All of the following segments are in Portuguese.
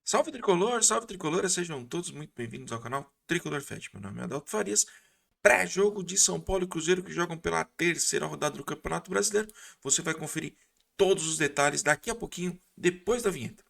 Salve Tricolor, sejam todos muito bem-vindos ao canal Tricolor Fest. Meu nome é Adalto Farias. Pré-jogo de São Paulo e Cruzeiro que jogam pela terceira rodada do Campeonato Brasileiro. Você vai conferir todos os detalhes daqui a pouquinho, depois da vinheta.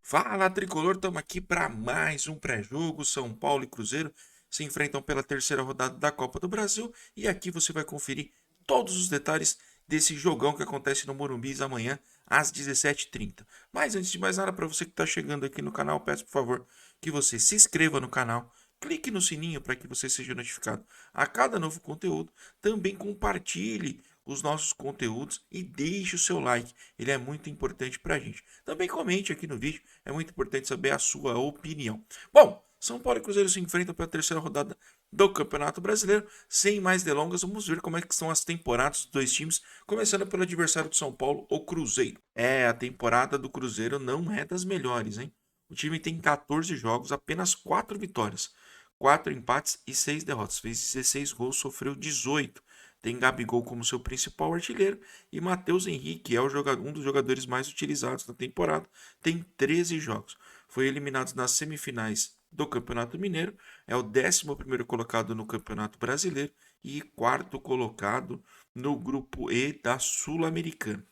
Fala Tricolor, estamos aqui para mais um pré-jogo. São Paulo e Cruzeiro se enfrentam pela terceira rodada da Copa do Brasil e aqui você vai conferir todos os detalhes desse jogão que acontece no Morumbi amanhã às 17h30. Mas antes de mais nada, para você que está chegando aqui no canal, peço por favor que você se inscreva no canal, clique no sininho para que você seja notificado a cada novo conteúdo, também compartilhe os nossos conteúdos e deixe o seu like, ele é muito importante para a gente. Também comente aqui no vídeo, é muito importante saber a sua opinião. Bom, São Paulo e Cruzeiro se enfrentam pela terceira rodada do Campeonato Brasileiro. Sem mais delongas, vamos ver como é que estão as temporadas dos dois times, começando pelo adversário do São Paulo, o Cruzeiro. A temporada do Cruzeiro não é das melhores, hein? O time tem 14 jogos, apenas 4 vitórias, 4 empates e 6 derrotas. Fez 16 gols, sofreu 18. Tem Gabigol como seu principal artilheiro e Matheus Henrique é um dos jogadores mais utilizados na temporada. Tem 13 jogos. Foi eliminado nas semifinais do Campeonato Mineiro. É o 11º colocado no Campeonato Brasileiro e 4º colocado no Grupo E da Sul-Americana.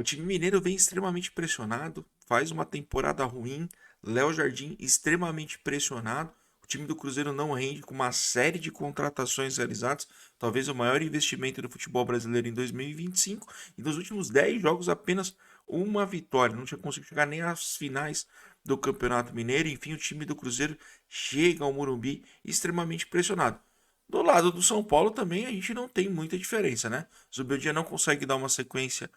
O time mineiro vem extremamente pressionado, faz uma temporada ruim. Léo Jardim extremamente pressionado. O time do Cruzeiro não rende com uma série de contratações realizadas, talvez o maior investimento do futebol brasileiro em 2025, e nos últimos 10 jogos apenas uma vitória, não tinha conseguido chegar nem às finais do Campeonato Mineiro. Enfim, o time do Cruzeiro chega ao Morumbi extremamente pressionado. Do lado do São Paulo também a gente não tem muita diferença, né? Zubeldia não consegue dar uma sequência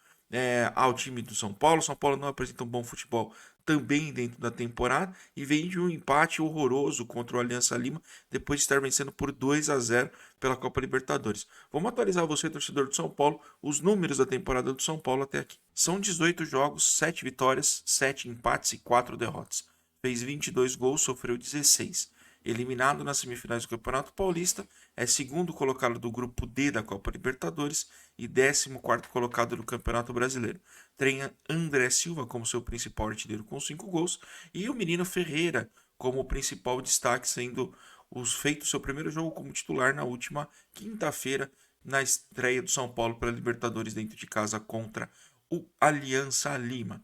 ao time do São Paulo. São Paulo não apresenta um bom futebol também dentro da temporada e vem de um empate horroroso contra o Aliança Lima depois de estar vencendo por 2-0 pela Copa Libertadores. Vamos atualizar você, torcedor do São Paulo, os números da temporada do São Paulo até aqui. São 18 jogos, 7 vitórias, 7 empates e 4 derrotas. Fez 22 gols, sofreu 16. Eliminado nas semifinais do Campeonato Paulista, é segundo colocado do Grupo D da Copa Libertadores e 14º colocado do Campeonato Brasileiro. Tem André Silva como seu principal artilheiro com 5 gols e o menino Ferreira como principal destaque, sendo feito seu primeiro jogo como titular na última quinta-feira, na estreia do São Paulo pela Libertadores dentro de casa contra o Aliança Lima.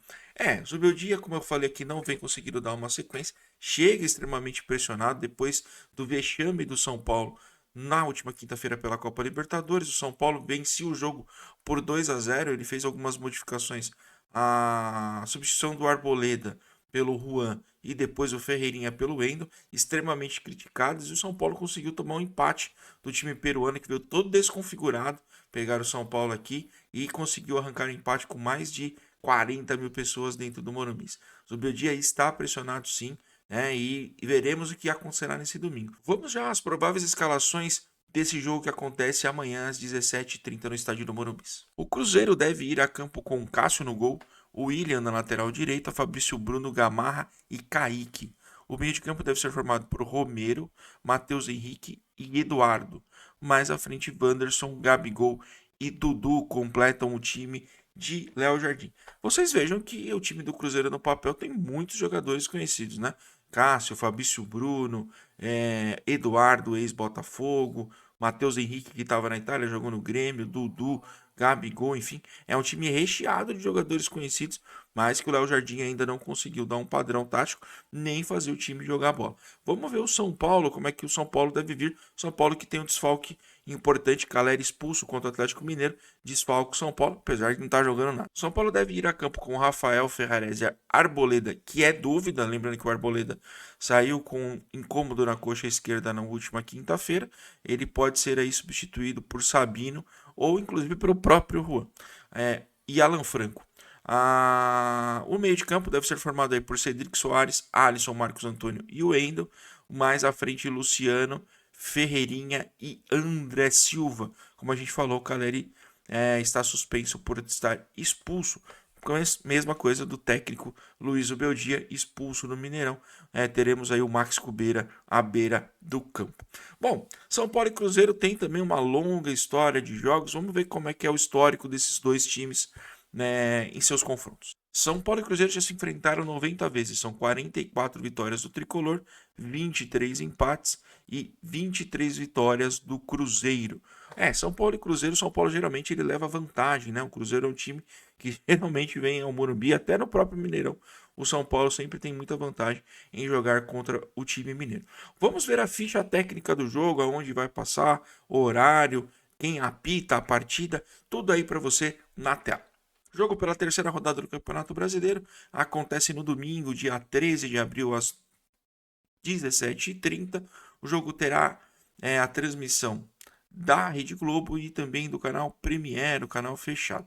Zubeldia, como eu falei aqui, não vem conseguindo dar uma sequência, chega extremamente pressionado depois do vexame do São Paulo na última quinta-feira pela Copa Libertadores. O São Paulo venceu o jogo por 2-0, ele fez algumas modificações, a substituição do Arboleda pelo Juan e depois o Ferreirinha pelo Wendel, extremamente criticados, e o São Paulo conseguiu tomar um empate do time peruano que veio todo desconfigurado, pegar o São Paulo aqui e conseguiu arrancar um empate com mais de 40 mil pessoas dentro do Morumbi. Zubeldia está pressionado sim, e veremos o que acontecerá nesse domingo. Vamos já às prováveis escalações desse jogo que acontece amanhã às 17h30 no estádio do Morumbi. O Cruzeiro deve ir a campo com Cássio no gol, o William na lateral direita, Fabrício Bruno, Gamarra e Kaique. O meio de campo deve ser formado por Romero, Matheus Henrique e Eduardo. Mais à frente, Wanderson, Gabigol e Dudu completam o time de Léo Jardim. Vocês vejam que o time do Cruzeiro no papel tem muitos jogadores conhecidos, né? Cássio, Fabrício Bruno, Eduardo, ex-Botafogo, Matheus Henrique, que estava na Itália, jogou no Grêmio, Dudu, Gabigol, enfim. É um time recheado de jogadores conhecidos, mas que o Léo Jardim ainda não conseguiu dar um padrão tático, nem fazer o time jogar bola. Vamos ver o São Paulo, como é que o São Paulo deve vir. São Paulo que tem um desfalque importante, Caleri expulso contra o Atlético Mineiro, desfalque o São Paulo, apesar de não estar jogando nada. São Paulo deve ir a campo com Rafael Ferrarese e Arboleda, que é dúvida, lembrando que o Arboleda saiu com incômodo na coxa esquerda na última quinta-feira. Ele pode ser aí substituído por Sabino ou inclusive pelo próprio Juan. E Alan Franco. O meio de campo deve ser formado aí por Cedric Soares, Alisson, Marcos Antônio e o Wendel. Mais à frente, Luciano, Ferreirinha e André Silva. Como a gente falou, o Caleri está suspenso por estar expulso Mesma coisa do técnico Luiz Ubeldia, expulso no Mineirão. Teremos aí o Max Cubeira à beira do campo. Bom, São Paulo e Cruzeiro tem também uma longa história de jogos. Vamos ver como é que é o histórico desses dois times, né, em seus confrontos. São Paulo e Cruzeiro já se enfrentaram 90 vezes. São 44 vitórias do Tricolor, 23 empates e 23 vitórias do Cruzeiro. São Paulo e Cruzeiro, São Paulo geralmente ele leva vantagem, né? O Cruzeiro é um time que geralmente vem ao Morumbi, até no próprio Mineirão. O São Paulo sempre tem muita vantagem em jogar contra o time mineiro. Vamos ver a ficha técnica do jogo, aonde vai passar, o horário, quem apita a partida, tudo aí para você na tela. Jogo pela terceira rodada do Campeonato Brasileiro acontece no domingo, dia 13 de abril, às 17h30. O jogo terá a transmissão da Rede Globo e também do canal Premiere, o canal fechado.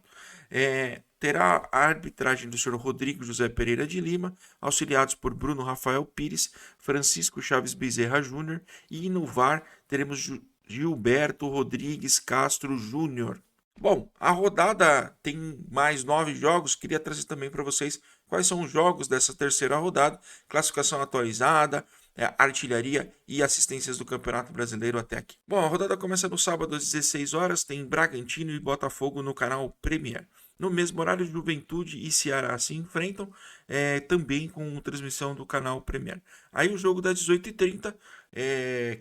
Terá a arbitragem do senhor Rodrigo José Pereira de Lima, auxiliados por Bruno Rafael Pires, Francisco Chaves Bezerra Júnior, e no VAR teremos Gilberto Rodrigues Castro Júnior. Bom, a rodada tem mais 9 jogos. Queria trazer também para vocês quais são os jogos dessa terceira rodada, classificação atualizada, artilharia e assistências do Campeonato Brasileiro até aqui. Bom, a rodada começa no sábado às 16 horas, tem Bragantino e Botafogo no canal Premier. No mesmo horário, Juventude e Ceará se enfrentam, também com transmissão do canal Premier. Aí o jogo das 18h30,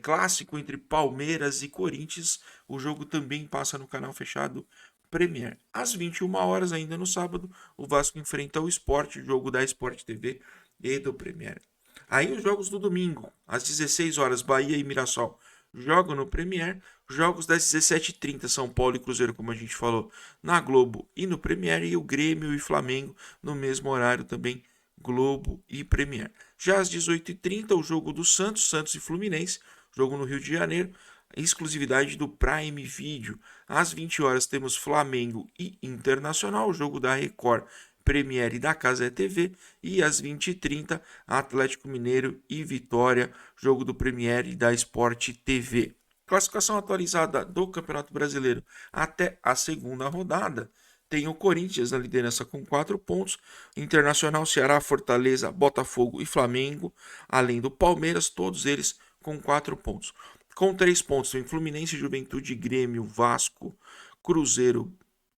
clássico entre Palmeiras e Corinthians, o jogo também passa no canal fechado Premier. Às 21 horas, ainda no sábado, o Vasco enfrenta o Sport, jogo da Sport TV e do Premier. Aí os jogos do domingo, às 16 horas, Bahia e Mirassol jogam no Premier. Jogos das 17h30, São Paulo e Cruzeiro, como a gente falou, na Globo e no Premier. E o Grêmio e Flamengo no mesmo horário também, Globo e Premier. Já às 18h30, o jogo do Santos e Fluminense, jogo no Rio de Janeiro, exclusividade do Prime Video. Às 20 horas temos Flamengo e Internacional, o jogo da Record, Premiere da Casa TV, e às 20h30, Atlético Mineiro e Vitória, jogo do Premiere da Sport TV. Classificação atualizada do Campeonato Brasileiro até a segunda rodada. Tem o Corinthians na liderança com 4 pontos, Internacional, Ceará, Fortaleza, Botafogo e Flamengo, além do Palmeiras, todos eles com 4 pontos. Com 3 pontos tem Fluminense, Juventude, Grêmio, Vasco, Cruzeiro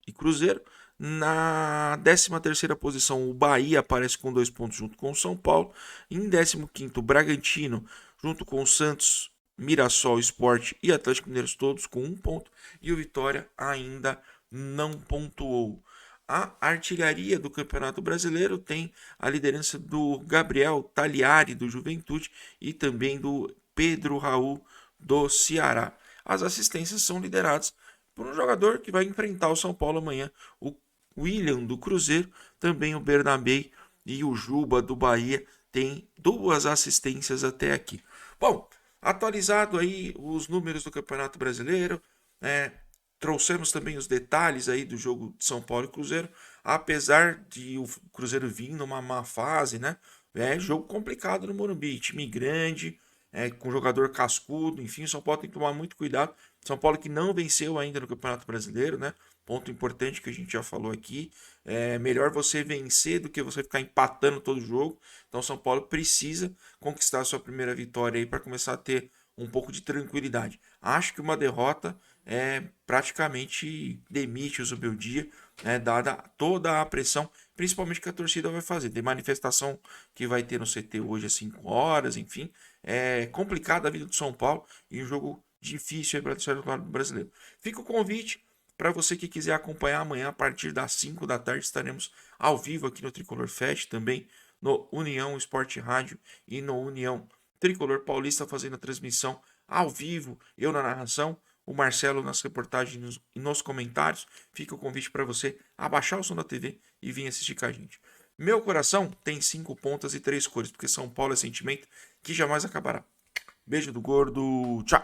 e Cruzeiro. Na 13ª posição, o Bahia aparece com 2 pontos junto com o São Paulo. Em 15º, o Bragantino, junto com o Santos, Mirassol, Sport e Atlético Mineiro, todos com 1 ponto. E o Vitória ainda não pontuou. A artilharia do Campeonato Brasileiro tem a liderança do Gabriel Tagliari, do Juventude, e também do Pedro Raul, do Ceará. As assistências são lideradas por um jogador que vai enfrentar o São Paulo amanhã, o William, do Cruzeiro, também o Bernabé e o Juba, do Bahia, tem 2 assistências até aqui. Bom, atualizado aí os números do Campeonato Brasileiro, trouxemos também os detalhes aí do jogo de São Paulo e Cruzeiro, apesar de o Cruzeiro vir numa má fase, né? Jogo complicado no Morumbi, time grande, com jogador cascudo, enfim, o São Paulo tem que tomar muito cuidado. São Paulo que não venceu ainda no Campeonato Brasileiro, né? Ponto importante que a gente já falou aqui. É melhor você vencer do que você ficar empatando todo jogo. Então, São Paulo precisa conquistar a sua primeira vitória aí para começar a ter um pouco de tranquilidade. Acho que uma derrota praticamente demite o Zubeldia, dada toda a pressão, principalmente que a torcida vai fazer. Tem manifestação que vai ter no CT hoje às 5 horas, enfim. É complicada a vida do São Paulo e um jogo difícil para o terceiro lado brasileiro. Fica o convite para você que quiser acompanhar amanhã a partir das 5 da tarde. Estaremos ao vivo aqui no Tricolor Fest, também no União Esporte Rádio e no União Tricolor Paulista, fazendo a transmissão ao vivo, eu na narração, o Marcelo nas reportagens e nos comentários. Fica o convite para você abaixar o som da TV e vir assistir com a gente. Meu coração tem 5 pontas e 3 cores, porque São Paulo é sentimento que jamais acabará. Beijo do gordo, tchau!